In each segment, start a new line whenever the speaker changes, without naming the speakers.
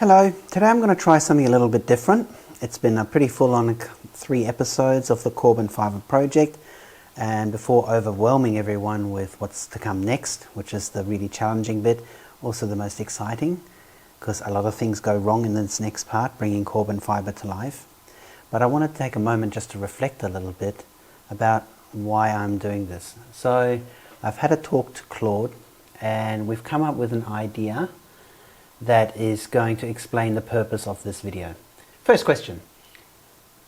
Hello, today I'm going to try something a little bit different. It's been a pretty full-on 3 episodes of the Corban Fibre project, and before overwhelming everyone with what's to come next, which is the really challenging bit, also the most exciting, because a lot of things go wrong in this next part, bringing Corban Fibre to life. But I wanted to take a moment just to reflect a little bit about why I'm doing this. So I've had a talk to Claude, and we've come up with an idea that is going to explain the purpose of this video. First question.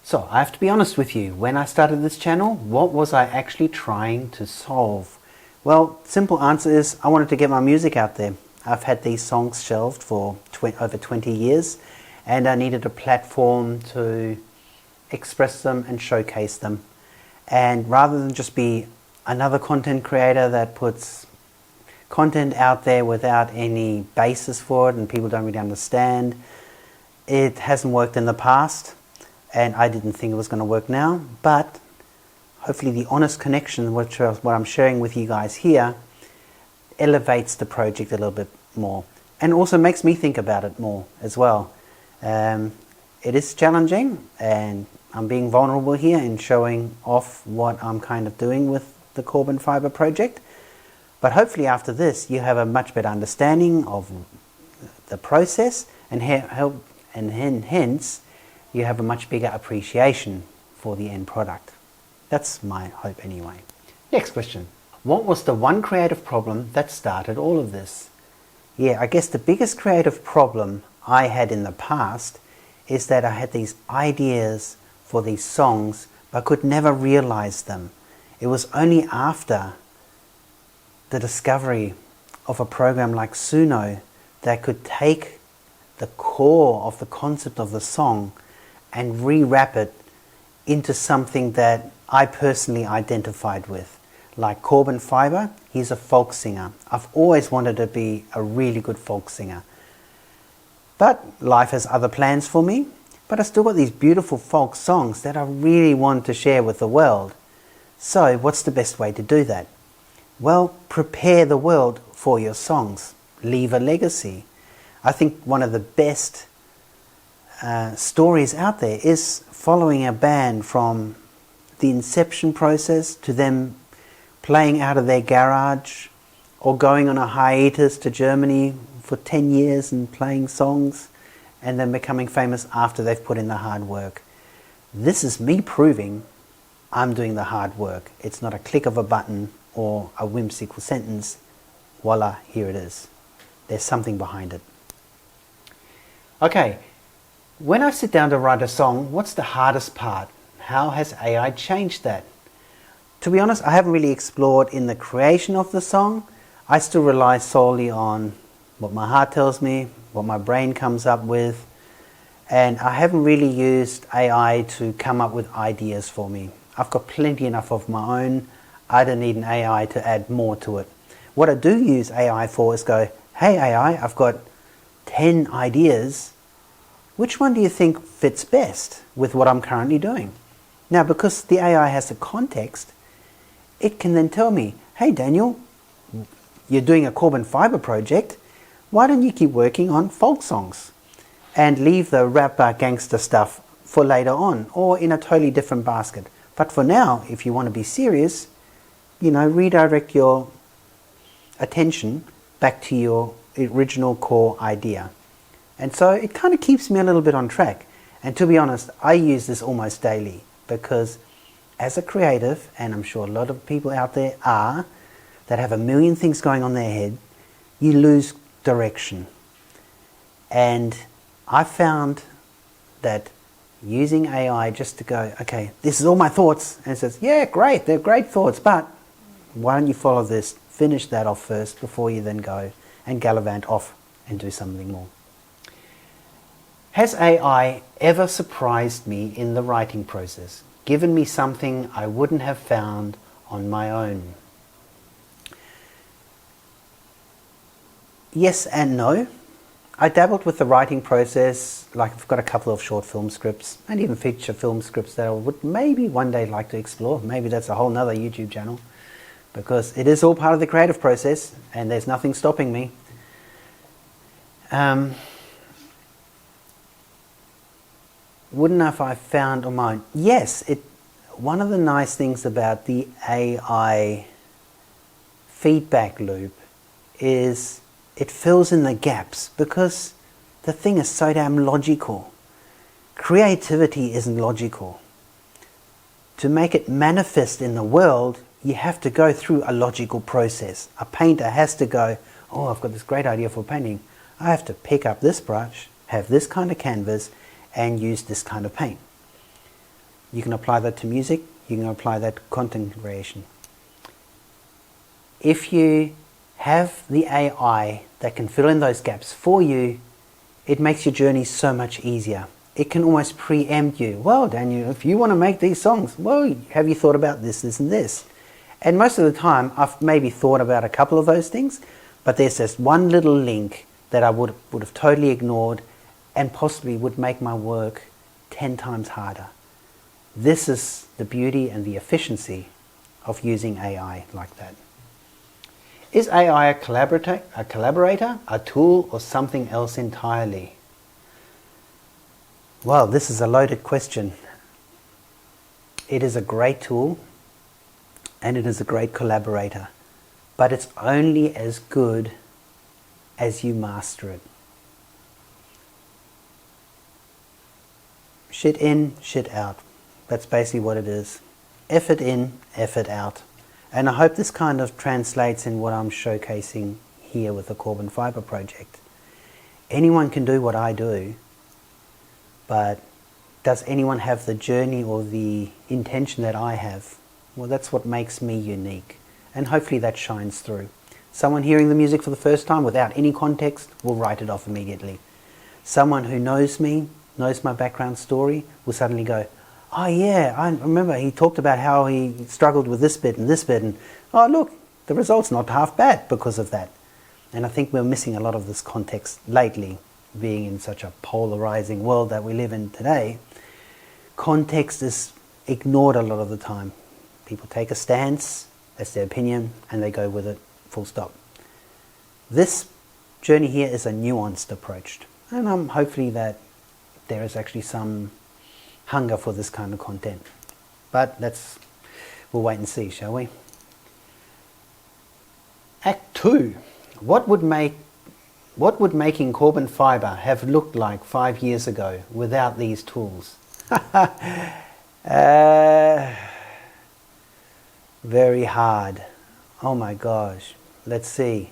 So I have to be honest with you, when I started this channel, what was I actually trying to solve? Well, simple answer is I wanted to get my music out there. I've had these songs shelved for over 20 years, and I needed a platform to express them and showcase them. And rather than just be another content creator that puts content out there without any basis for it and people don't really understand, it hasn't worked in the past, and I didn't think it was going to work now, but hopefully the honest connection, which is what I'm sharing with you guys here, elevates the project a little bit more and also makes me think about it more as well. It is challenging, and I'm being vulnerable here in showing off what I'm kind of doing with the Corban Fibre project. But hopefully after this you have a much better understanding of the process, and hence you have a much bigger appreciation for the end product. That's my hope anyway. Next question. What was the one creative problem that started all of this? Yeah, I guess the biggest creative problem I had in the past is that I had these ideas for these songs but could never realize them. It was only after the discovery of a program like Suno that could take the core of the concept of the song and rewrap it into something that I personally identified with. Like Corban Fibre, he's a folk singer. I've always wanted to be a really good folk singer. But life has other plans for me, but I still got these beautiful folk songs that I really want to share with the world. So what's the best way to do that? Well, prepare the world for your songs. Leave a legacy. I think one of the best stories out there is following a band from the inception process to them playing out of their garage, or going on a hiatus to Germany for 10 years and playing songs, and then becoming famous after they've put in the hard work. This is me proving I'm doing the hard work. It's not a click of a button or a whimsical sentence. Voila, here it is. There's something behind it. Okay, when I sit down to write a song, what's the hardest part? How has AI changed that? To be honest, I haven't really explored in the creation of the song. I still rely solely on what my heart tells me, what my brain comes up with, and I haven't really used AI to come up with ideas for me. I've got plenty enough of my own. I don't need an AI to add more to it. What I do use AI for is go, hey AI, I've got 10 ideas. Which one do you think fits best with what I'm currently doing? Now, because the AI has the context, it can then tell me, hey Daniel, you're doing a Corban Fibre project. Why don't you keep working on folk songs and leave the rapper gangster stuff for later on, or in a totally different basket? But for now, if you want to be serious, redirect your attention back to your original core idea. And so it kind of keeps me a little bit on track. And to be honest, I use this almost daily, because as a creative, and I'm sure a lot of people out there are, that have a million things going on in their head, you lose direction. And I found that using AI just to go, okay, this is all my thoughts, and it says, yeah, great, they're great thoughts, but why don't you follow this, finish that off first before you then go and gallivant off and do something more. Has AI ever surprised me in the writing process, given me something I wouldn't have found on my own? Yes and no. I dabbled with the writing process, like I've got a couple of short film scripts and even feature film scripts that I would maybe one day like to explore. Maybe that's a whole nother YouTube channel, because it is all part of the creative process and there's nothing stopping me. wouldn't know if I found on mine. Yes, one of the nice things about the AI feedback loop is it fills in the gaps, because the thing is so damn logical. Creativity isn't logical. To make it manifest in the world, you have to go through a logical process. A painter has to go, oh, I've got this great idea for painting. I have to pick up this brush, have this kind of canvas, and use this kind of paint. You can apply that to music, you can apply that to content creation. If you have the AI that can fill in those gaps for you, it makes your journey so much easier. It can almost preempt you. Well, Daniel, if you want to make these songs, well, have you thought about this, this, and this? And most of the time, I've maybe thought about a couple of those things, but there's this one little link that I would have totally ignored and possibly would make my work 10 times harder. This is the beauty and the efficiency of using AI like that. Is AI a collaborator, a tool, or something else entirely? Well, this is a loaded question. It is a great tool and it is a great collaborator, but it's only as good as you master it. Shit in, shit out. That's basically what it is. Effort in, effort out. And I hope this kind of translates in what I'm showcasing here with the Corban Fibre project. Anyone can do what I do, but does anyone have the journey or the intention that I have? Well, that's what makes me unique. And hopefully that shines through. Someone hearing the music for the first time without any context will write it off immediately. Someone who knows me, knows my background story, will suddenly go, oh yeah, I remember he talked about how he struggled with this bit, and oh look, the result's not half bad because of that. And I think we're missing a lot of this context lately, being in such a polarizing world that we live in today. Context is ignored a lot of the time. People take a stance, that's their opinion, and they go with it, full stop. This journey here is a nuanced approach, and I'm hopefully that there is actually some hunger for this kind of content. But we'll wait and see, shall we? Act 2. What would making Corban Fibre have looked like 5 years ago without these tools? Very hard. Oh my gosh. Let's see.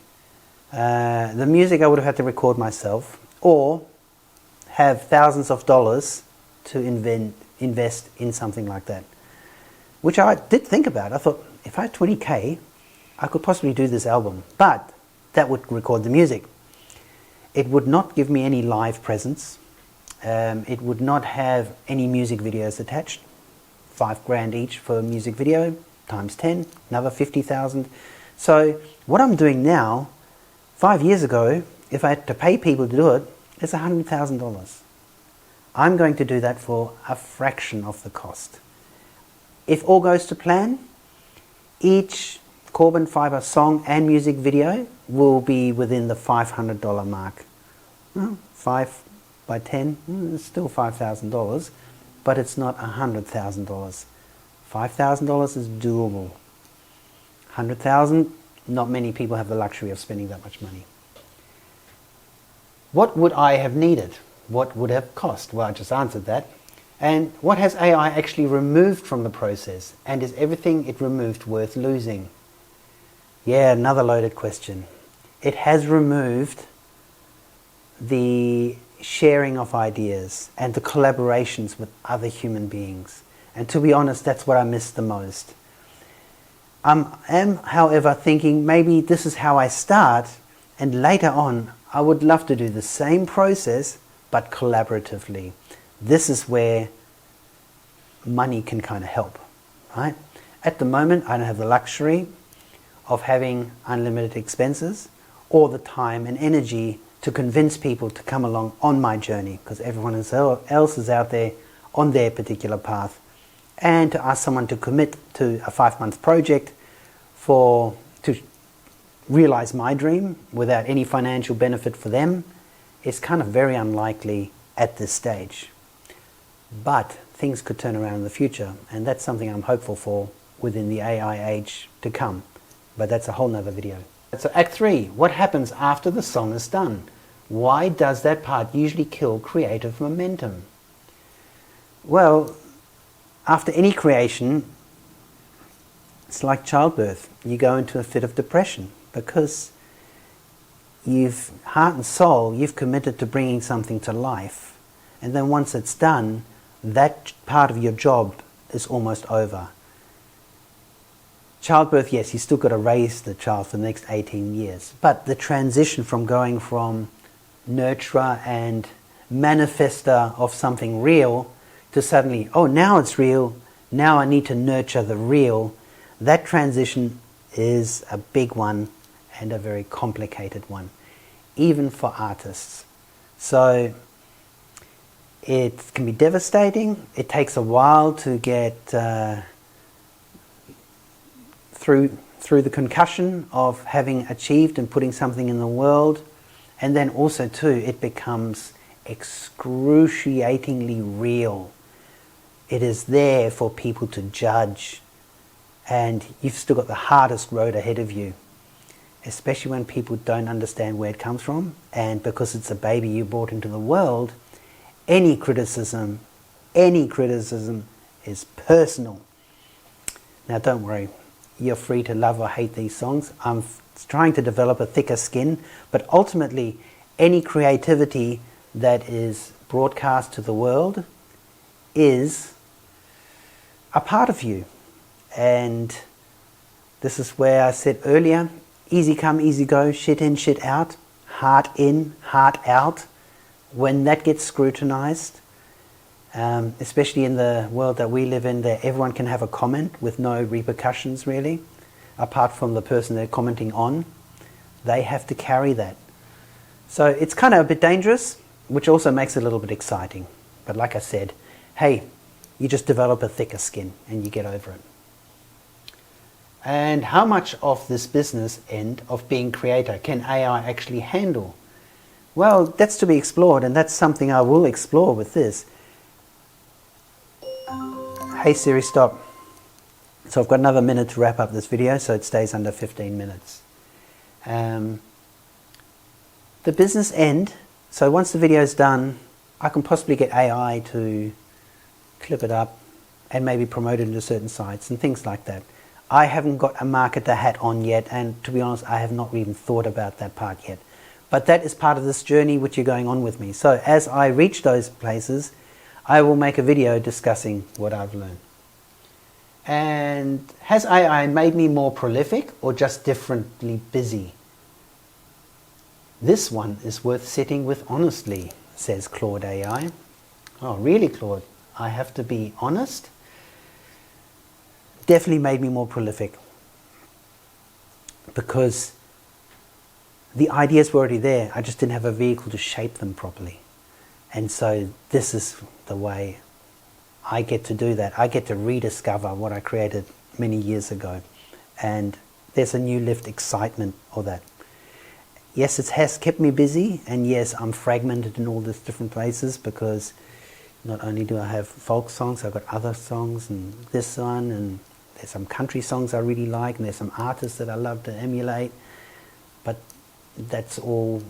The music I would have had to record myself, or have thousands of dollars to invest in something like that. Which I did think about. I thought, if I had 20k, I could possibly do this album. But that would record the music. It would not give me any live presence. It would not have any music videos attached. $5,000 each for a music video, times 10, another 50,000. So what I'm doing now, 5 years ago, if I had to pay people to do it, it's $100,000. I'm going to do that for a fraction of the cost. If all goes to plan, each Corban Fibre song and music video will be within the $500 mark. Well, 5 by 10, it's still $5,000, but it's not $100,000. $5,000 is doable. $100,000, not many people have the luxury of spending that much money. What would I have needed? What would have cost? Well, I just answered that. And what has AI actually removed from the process? And is everything it removed worth losing? Yeah, another loaded question. It has removed the sharing of ideas and the collaborations with other human beings. And to be honest, that's what I miss the most. I am, however, thinking maybe this is how I start, and later on I would love to do the same process but collaboratively. This is where money can kind of help, right? At the moment, I don't have the luxury of having unlimited expenses or the time and energy to convince people to come along on my journey, because everyone else is out there on their particular path. And to ask someone to commit to a 5-month project to realize my dream without any financial benefit for them is kind of very unlikely at this stage. but things could turn around in the future, and that's something I'm hopeful for within the AI age to come. But that's a whole nother video. So Act 3, what happens after the song is done? Why does that part usually kill creative momentum? Well, after any creation, it's like childbirth. You go into a fit of depression because heart and soul, you've committed to bringing something to life. And then once it's done, that part of your job is almost over. Childbirth, yes, you still got to raise the child for the next 18 years. But the transition from going from nurturer and manifester of something real to suddenly, oh, now it's real, now I need to nurture the real, that transition is a big one and a very complicated one, even for artists. So it can be devastating. It takes a while to get through the concussion of having achieved and putting something in the world. And then also too, it becomes excruciatingly real. It is there for people to judge, and you've still got the hardest road ahead of you, especially when people don't understand where it comes from, and because it's a baby you brought into the world, any criticism is personal. Now don't worry, you're free to love or hate these songs. I'm trying to develop a thicker skin, but ultimately any creativity that is broadcast to the world is a part of you. And this is where I said earlier, easy come, easy go, shit in, shit out, heart in, heart out. When that gets scrutinized, especially in the world that we live in, that everyone can have a comment with no repercussions really, apart from the person they're commenting on, they have to carry that. So it's kind of a bit dangerous, which also makes it a little bit exciting. But like I said, hey, you just develop a thicker skin and you get over it. And how much of this business end of being creator can AI actually handle? Well, that's to be explored, and that's something I will explore with this. Hey Siri, stop. So I've got another minute to wrap up this video, so it stays under 15 minutes. The business end, so once the video is done, I can possibly get AI to clip it up and maybe promote it into certain sites and things like that. I haven't got a marketer hat on yet, and to be honest, I have not even thought about that part yet. But that is part of this journey which you're going on with me. So as I reach those places, I will make a video discussing what I've learned. And has AI made me more prolific or just differently busy? This one is worth sitting with honestly, says Claude AI. Oh, really, Claude? I have to be honest? Definitely made me more prolific, because the ideas were already there. I just didn't have a vehicle to shape them properly. And so this is the way I get to do that. I get to rediscover what I created many years ago. And there's a new lift excitement of that. Yes, it has kept me busy, and yes, I'm fragmented in all these different places, because not only do I have folk songs, I've got other songs, and this one, and there's some country songs I really like, and there's some artists that I love to emulate, but that's all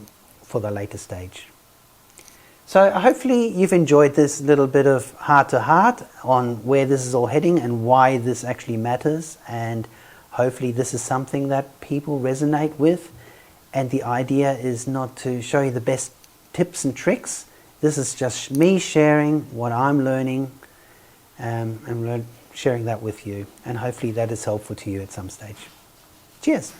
for the later stage. So hopefully you've enjoyed this little bit of heart-to-heart on where this is all heading and why this actually matters, and hopefully this is something that people resonate with. And the idea is not to show you the best tips and tricks. This is just me sharing what I'm learning, and sharing that with you. And hopefully that is helpful to you at some stage. Cheers.